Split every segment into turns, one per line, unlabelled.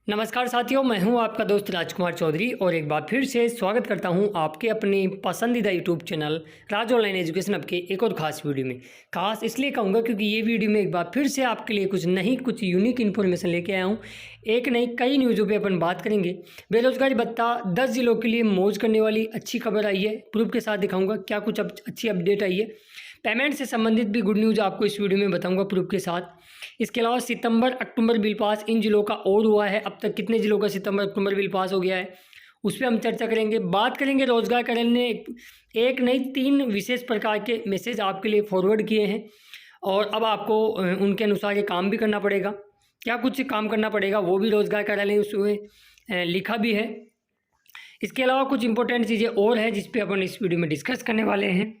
नमस्कार साथियों, मैं हूं आपका दोस्त राजकुमार चौधरी और एक बार फिर से स्वागत करता हूं आपके अपने पसंदीदा यूट्यूब चैनल राज ऑनलाइन एजुकेशन अब के एक और ख़ास वीडियो में। खास इसलिए कहूंगा क्योंकि ये वीडियो में एक बार फिर से आपके लिए कुछ नई कुछ यूनिक इन्फॉर्मेशन लेके आया हूं। एक नहीं कई न्यूज़ों पे अपन बात करेंगे। बेरोजगारी भत्ता 10 जिलों के लिए मौज करने वाली अच्छी खबर आई है। प्रूफ के साथ दिखाऊँगा क्या कुछ अच्छी अपडेट आई है। पेमेंट से संबंधित भी गुड न्यूज़ आपको इस वीडियो में बताऊँगा प्रूफ के साथ। इसके अलावा सितंबर अक्टूबर बिल पास इन जिलों का और हुआ है। अब तक कितने जिलों का सितंबर अक्टूबर बिल पास हो गया है उस पर हम चर्चा करेंगे। बात करेंगे रोजगार कार्यालय ने एक नहीं 3 विशेष प्रकार के मैसेज आपके लिए फॉरवर्ड किए हैं और अब आपको उनके अनुसार ये काम भी करना पड़ेगा। क्या कुछ काम करना पड़ेगा वो भी रोजगार कार्यालय ने उसमें लिखा भी है। इसके अलावा कुछ इंपॉर्टेंट चीज़ें और हैं जिस पे अपन इस वीडियो में डिस्कस करने वाले हैं,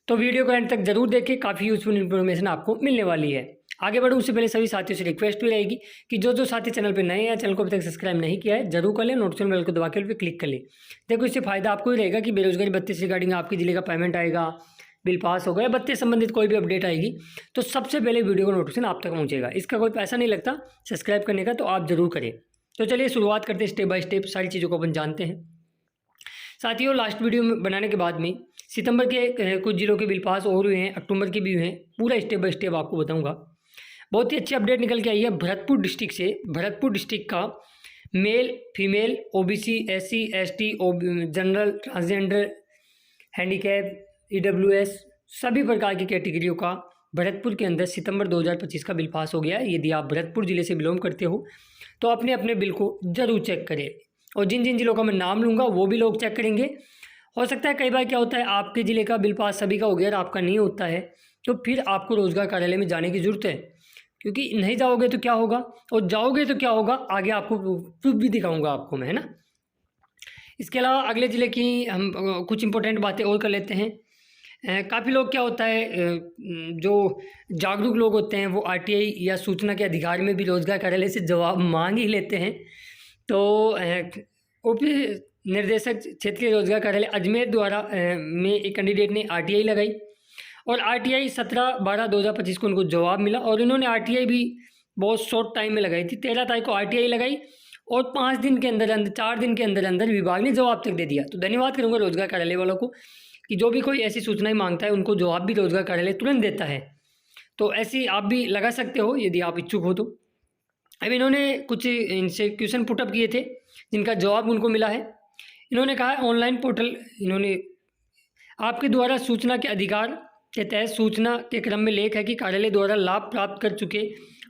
तो वीडियो को एंड तक जरूर देखें। काफ़ी यूजफुल इन्फॉर्मेशन आपको मिलने वाली है। आगे बढ़ूँ उससे पहले सभी साथियों से रिक्वेस्ट भी रहेगी कि जो साथी चैनल पे नए हैं, चैनल को अभी तक सब्सक्राइब नहीं किया है जरूर कर लें, नोटिफिकेशन बेल को दबा के क्लिक कर लें। देखो इससे फायदा आपको ही रहेगा कि बेरोजगारी भत्ते से रिगार्डिंग आपके जिले का पेमेंट आएगा, बिल पास होगा या भत्ते संबंधित कोई भी अपडेट आएगी तो सबसे पहले वीडियो का नोटिफिकेशन आप तक पहुँचेगा। इसका कोई पैसा नहीं लगता सब्सक्राइब करने का, तो आप जरूर करें। तो चलिए शुरुआत करते हैं, स्टेप बाय स्टेप सारी चीज़ों को अपन जानते हैं। साथियों लास्ट वीडियो में बनाने के बाद में सितंबर के कुछ जिलों के बिल पास और हुए हैं, अक्टूबर के भी हुए हैं, पूरा स्टेप बाय स्टेप आपको बताऊंगा। बहुत ही अच्छी अपडेट निकल के आई है भरतपुर डिस्ट्रिक्ट से। भरतपुर डिस्ट्रिक्ट का male, female, OBC, SC, ST, general, transgender, handicap, EWS सभी प्रकार की कैटेगरियों का भरतपुर के अंदर सितंबर 2025 का बिल पास हो गया है। यदि आप भरतपुर ज़िले से बिलोंग करते हो तो अपने अपने बिल को ज़रूर चेक करें और जिन जिन जिलों का मैं नाम लूँगा वो भी लोग चेक करेंगे। हो सकता है कई बार क्या होता है आपके ज़िले का बिल पास सभी का हो गया और आपका नहीं होता है तो फिर आपको रोज़गार कार्यालय में जाने की ज़रूरत है, क्योंकि नहीं जाओगे तो क्या होगा और जाओगे तो क्या होगा आगे आपको प्रूफ भी दिखाऊंगा आपको मैं, है ना। इसके अलावा अगले ज़िले की हम कुछ इंपॉर्टेंट बातें और कर लेते हैं। काफ़ी लोग क्या होता है जो जागरूक लोग होते हैं वो आरटीआई या सूचना के अधिकार में भी रोज़गार कार्यालय से जवाब मांग ही लेते हैं। तो उप निर्देशक क्षेत्रीय रोजगार कार्यालय अजमेर द्वारा में एक कैंडिडेट ने आरटीआई लगाई और आरटीआई 17/12/2025 को उनको जवाब मिला और इन्होंने आरटीआई भी बहुत शॉर्ट टाइम में लगाई थी। 13 तारीख को आरटीआई लगाई और 5 दिन के अंदर 4 दिन के अंदर अंदर विभाग ने जवाब तक दे दिया। तो धन्यवाद करूँगा रोजगार कार्यालय वालों को कि जो भी कोई ऐसी सूचनाएं मांगता है उनको जवाब भी रोजगार कार्यालय तुरंत देता है। तो ऐसी आप भी लगा सकते हो यदि आप इच्छुक हो तो। अब इन्होंने कुछ इनसे क्वेश्चन पुटअप किए थे जिनका जवाब उनको मिला है। इन्होंने कहा ऑनलाइन पोर्टल, इन्होंने आपके द्वारा सूचना के अधिकार के तहत सूचना के क्रम में लेख है कि कार्यालय द्वारा लाभ प्राप्त कर चुके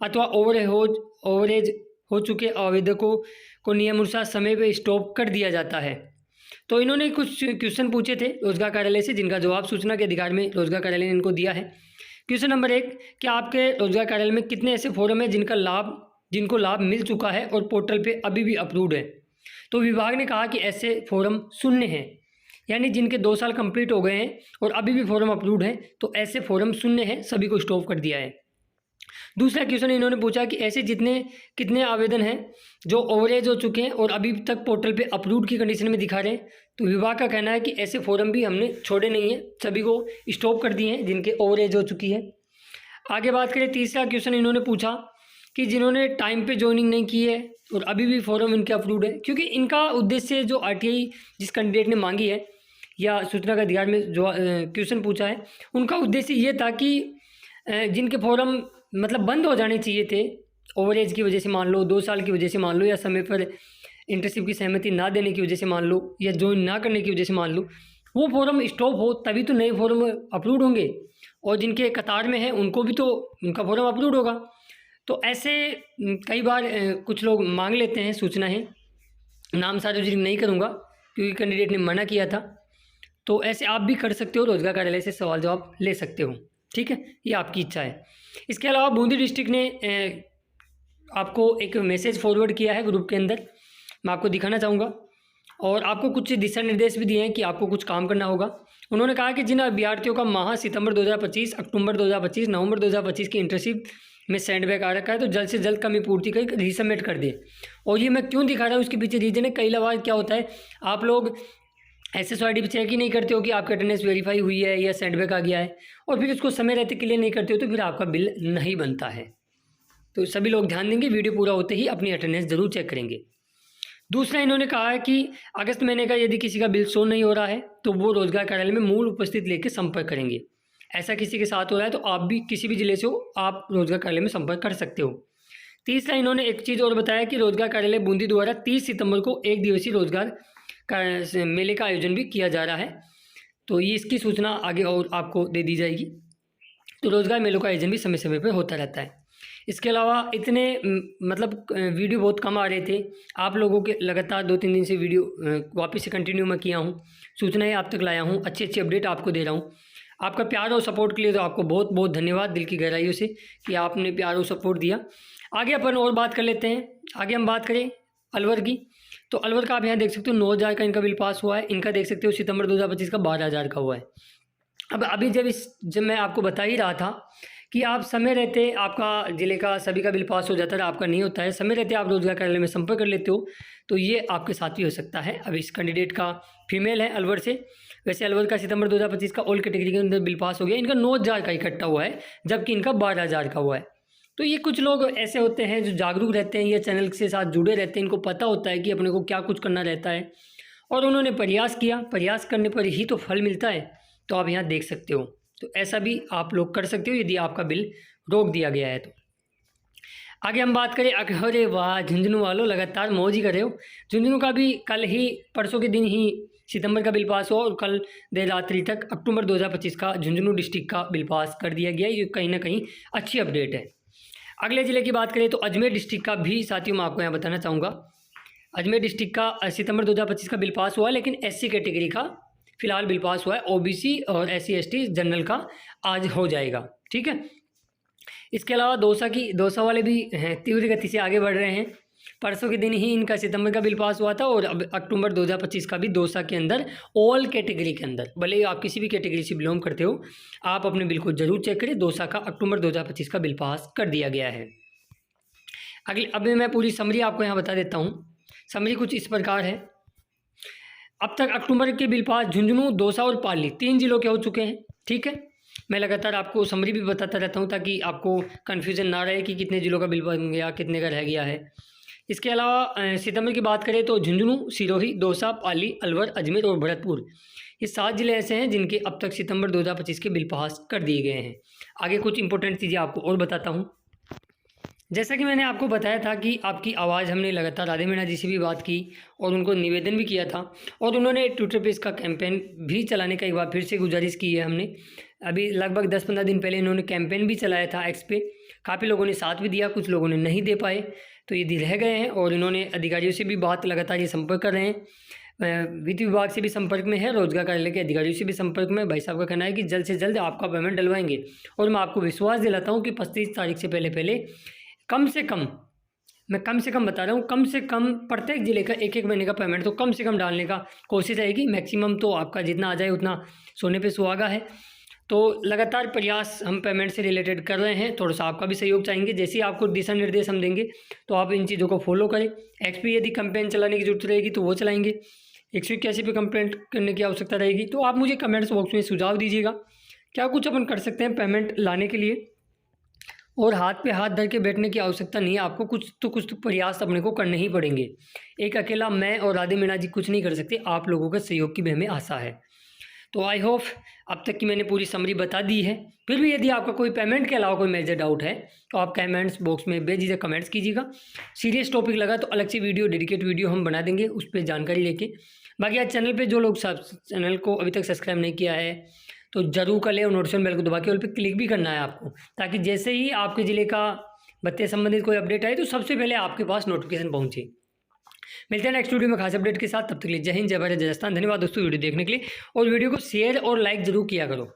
अथवा ओवरेज हो चुके आवेदकों को नियमानुसार समय पर स्टॉप कर दिया जाता है। तो इन्होंने कुछ क्वेश्चन पूछे थे रोजगार कार्यालय से जिनका जवाब सूचना के अधिकार में रोजगार कार्यालय ने इनको दिया है। क्वेश्चन नंबर 1, क्या आपके रोजगार कार्यालय में कितने ऐसे फोरम है जिनको लाभ मिल चुका है और पोर्टल पे अभी भी अप्रूव्ड है। तो विभाग ने कहा कि ऐसे फोरम शून्य हैं, यानी जिनके 2 साल कंप्लीट हो गए हैं और अभी भी फोरम अप्रूव्ड है तो ऐसे फोरम शून्य हैं, सभी को स्टॉप कर दिया है। दूसरा क्वेश्चन इन्होंने पूछा कि ऐसे कितने आवेदन हैं जो ओवरेज हो चुके हैं और अभी तक पोर्टल पे अप्रूव्ड की कंडीशन में दिखा रहे हैं। तो विभाग का कहना है कि ऐसे फोरम भी हमने छोड़े नहीं हैं, सभी को स्टॉप कर दिए हैं जिनके ओवरेज हो चुकी है। आगे बात करें, तीसरा क्वेश्चन इन्होंने पूछा कि जिन्होंने टाइम पे ज्वाइनिंग नहीं की है और अभी भी फॉर्म इनके अप्रूव्ड है, क्योंकि इनका उद्देश्य जो आरटीआई जिस कैंडिडेट ने मांगी है या सूचना का अधिकार में जो क्वेश्चन पूछा है उनका उद्देश्य ये था कि जिनके फॉर्म मतलब बंद हो जाने चाहिए थे ओवरेज की वजह से मान लो, 2 साल की वजह से मान लो, या समय पर इंटर्नशिप की सहमति ना देने की वजह से मान लो, या ज्वाइन ना करने की वजह से मान लो, वो फॉर्म स्टॉप हो तभी तो नए फॉर्म अप्रूव्ड होंगे और जिनके कतार में हैं उनको भी तो उनका फॉर्म अप्रूव्ड होगा। तो ऐसे कई बार कुछ लोग मांग लेते हैं सूचनाएं, नाम सार्वजनिक नहीं करूँगा क्योंकि कैंडिडेट ने मना किया था। तो ऐसे आप भी कर सकते हो, रोजगार कार्यालय से सवाल जवाब ले सकते हो, ठीक है, ये आपकी इच्छा है। इसके अलावा बूंदी डिस्ट्रिक्ट ने आपको एक मैसेज फॉरवर्ड किया है ग्रुप के अंदर, मैं आपको दिखाना चाहूँगा और आपको कुछ दिशा निर्देश भी दिए हैं कि आपको कुछ काम करना होगा। उन्होंने कहा कि जिन अभ्यर्थियों का माह सितंबर 2025, अक्टूबर 2025, नवंबर 2025 की इंटर्नशिप में सेंडबैक आ रखा है तो जल्द से जल्द कमी पूर्ति कर रीसबमिट कर दे। और ये मैं क्यों दिखा रहा हूँ उसके पीछे रीजन है। कई बार क्या होता है आप लोग SSYD पे चेक ही नहीं करते हो कि आपकी अटेंडेंस वेरीफाई हुई है या सेंडबैक आ गया है और फिर उसको समय रहते क्लियर नहीं करते हो तो फिर आपका बिल नहीं बनता है। तो सभी लोग ध्यान देंगे, वीडियो पूरा होते ही अपनी अटेंडेंस ज़रूर चेक करेंगे। दूसरा इन्होंने कहा है कि अगस्त महीने का यदि किसी का बिल शो नहीं हो रहा है तो वो रोजगार कार्यालय में मूल उपस्थित लेकर संपर्क करेंगे। ऐसा किसी के साथ हो रहा है तो आप भी किसी भी जिले से हो, आप रोजगार कार्यालय में संपर्क कर सकते हो। तीसरा इन्होंने एक चीज़ और बताया कि रोजगार कार्यालय बूंदी द्वारा 30 सितंबर को एक दिवसीय रोजगार मेले का आयोजन भी किया जा रहा है, तो ये इसकी सूचना आगे और आपको दे दी जाएगी। तो रोजगार मेलों का आयोजन भी समय समय पर होता रहता है। इसके अलावा इतने मतलब वीडियो बहुत कम आ रहे थे, आप लोगों के लगातार 2-3 दिन से वीडियो वापस से कंटिन्यू मैं किया हूँ, सूचनाएं आप तक लाया हूँ, अच्छी अच्छी अपडेट आपको दे रहा हूँ। आपका प्यार और सपोर्ट के लिए तो आपको बहुत बहुत धन्यवाद दिल की गहराइयों से कि आपने प्यार और सपोर्ट दिया। आगे अपन और बात कर लेते हैं। आगे हम बात करें अलवर की, तो अलवर का आप यहाँ देख सकते हो 9,000 का इनका बिल पास हुआ है। इनका देख सकते हो सितंबर 2025 का 12,000 का हुआ है। अब अभी जब मैं आपको बता ही रहा था कि आप समय रहते आपका ज़िले का सभी का बिल पास हो जाता है, आपका नहीं होता है, समय रहते आप रोजगार कार्यालय में संपर्क कर लेते हो, तो ये आपके साथ भी हो सकता है। अब इस कैंडिडेट का फीमेल है अलवर से। वैसे अलवर का सितंबर 2025 का ऑल कैटेगरी के अंदर बिल पास हो गया, इनका 9,000 का इकट्ठा हुआ है, जबकि इनका 12,000 का हुआ है। तो ये कुछ लोग ऐसे होते हैं जो जागरूक रहते हैं, ये चैनल के साथ जुड़े रहते हैं, इनको पता होता है कि अपने को क्या कुछ करना रहता है, और उन्होंने प्रयास किया, प्रयास करने पर ही तो फल मिलता है। तो आप यहाँ देख सकते हो, तो ऐसा भी आप लोग कर सकते हो यदि आपका बिल रोक दिया गया है तो। आगे हम बात करें, अरे वाह झुंझुनू वालों लगातार मौज ही कर रहे हो। झुंझुनू का भी कल ही परसों के दिन ही सितंबर का बिल पास हुआ और कल देर रात्रि तक अक्टूबर 2025 का झुंझुनू डिस्ट्रिक्ट का बिल पास कर दिया गया। ये कहीं ना कहीं अच्छी अपडेट है। अगले ज़िले की बात करें तो अजमेर डिस्ट्रिक्ट का भी साथियों मैं आपको यहाँ बताना चाहूँगा। अजमेर डिस्ट्रिक्ट का सितंबर 2025 का बिल पास हुआ, लेकिन SC कैटेगरी का फिलहाल बिल पास हुआ है। OBC और SC ST जनरल का आज हो जाएगा, ठीक है। इसके अलावा दौसा वाले भी हैं, तीव्र गति से आगे बढ़ रहे हैं। परसों के दिन ही इनका सितंबर का बिल पास हुआ था और अब अक्टूबर 2025 का भी दौसा के अंदर ऑल कैटेगरी के अंदर, भले आप किसी भी कैटेगरी से बिलोंग करते हो, आप अपने बिल को जरूर चेक करें। दौसा का अक्टूबर 2025 का बिल पास कर दिया गया है। अब मैं पूरी समरी आपको यहाँ बता देता हूँ। समरी कुछ इस प्रकार है। अब तक अक्टूबर के बिल पास झुंझुनू, दौसा और पाली 3 जिलों के हो चुके हैं, ठीक है। मैं लगातार आपको समरी भी बताता रहता हूँ ताकि आपको कन्फ्यूज़न ना रहे कि कितने जिलों का बिल बन गया, कितने का रह गया है। इसके अलावा सितंबर की बात करें तो झुंझुनू, सिरोही, दौसा, पाली, अलवर, अजमेर और भरतपुर, ये 7 जिले ऐसे हैं जिनके अब तक सितंबर 2025 के बिल पास कर दिए गए हैं। आगे कुछ इंपॉर्टेंट चीज़ें आपको और बताता हूँ। जैसा कि मैंने आपको बताया था कि आपकी आवाज़ हमने लगातार राधे मीणा जी से भी बात की और उनको निवेदन भी किया था, और उन्होंने ट्विटर पे इसका कैंपेन भी चलाने का एक बार फिर से गुजारिश की है हमने। अभी लगभग 10-15 दिन पहले इन्होंने कैंपेन भी चलाया था एक्स पे, काफ़ी लोगों ने साथ भी दिया, कुछ लोगों ने नहीं दे पाए, तो ये रह गए हैं। और इन्होंने अधिकारियों से भी बात लगातार ये संपर्क कर रहे हैं, वित्त विभाग से भी संपर्क में है, रोजगार कार्यालय के अधिकारियों से भी संपर्क में। भाई साहब का कहना है कि जल्द से जल्द आपका पेमेंट डलवाएंगे, और मैं आपको विश्वास दिलाता हूँ कि 25 तारीख से पहले कम से कम, मैं कम से कम बता रहा हूँ, कम से कम प्रत्येक ज़िले का 1-1 महीने का पेमेंट तो कम से कम डालने का कोशिश रहेगी। मैक्सिमम तो आपका जितना आ जाए उतना सोने पे सुहागा है। तो लगातार प्रयास हम पेमेंट से रिलेटेड कर रहे हैं, थोड़ा सा आपका भी सहयोग चाहेंगे। जैसे ही आपको दिशा निर्देश हम देंगे तो आप इन चीज़ों को फॉलो करें। एक्सपी यदि कंपेन चलाने की जरूरत रहेगी तो वो चलाएंगे, 181 पे कंप्लेंट करने की आवश्यकता रहेगी तो आप मुझे कमेंट्स बॉक्स में सुझाव दीजिएगा क्या कुछ अपन कर सकते हैं पेमेंट लाने के लिए। और हाथ पे हाथ धर के बैठने की आवश्यकता नहीं है, आपको कुछ तो प्रयास अपने को करने ही पड़ेंगे। एक अकेला मैं और राधे मीणा जी कुछ नहीं कर सकते, आप लोगों का सहयोग की भी हमें आशा है। तो आई होप अब तक की मैंने पूरी समरी बता दी है। फिर भी यदि आपका कोई पेमेंट के अलावा कोई मेजर डाउट है तो आप कमेंट्स बॉक्स में बेझिझक कमेंट्स कीजिएगा। सीरियस टॉपिक लगा तो अलग से वीडियो, डेडिकेट वीडियो हम बना देंगे उस पर जानकारी लेके। बाकी आज चैनल पे जो लोग चैनल को अभी तक सब्सक्राइब नहीं किया है तो जरूर कर ले, और नोटिफिकेशन बेल को दबा के ऑल पे क्लिक भी करना है आपको, ताकि जैसे ही आपके ज़िले का भत्ते संबंधित कोई अपडेट आए तो सबसे पहले आपके पास नोटिफिकेशन पहुँचे। मिलते हैं नेक्स्ट वीडियो में खास अपडेट के साथ, तब तक के लिए जय हिंद, जय भारत, जय राजस्थान। धन्यवाद दोस्तों वीडियो देखने के लिए, और वीडियो को शेयर और लाइक जरूर किया करो।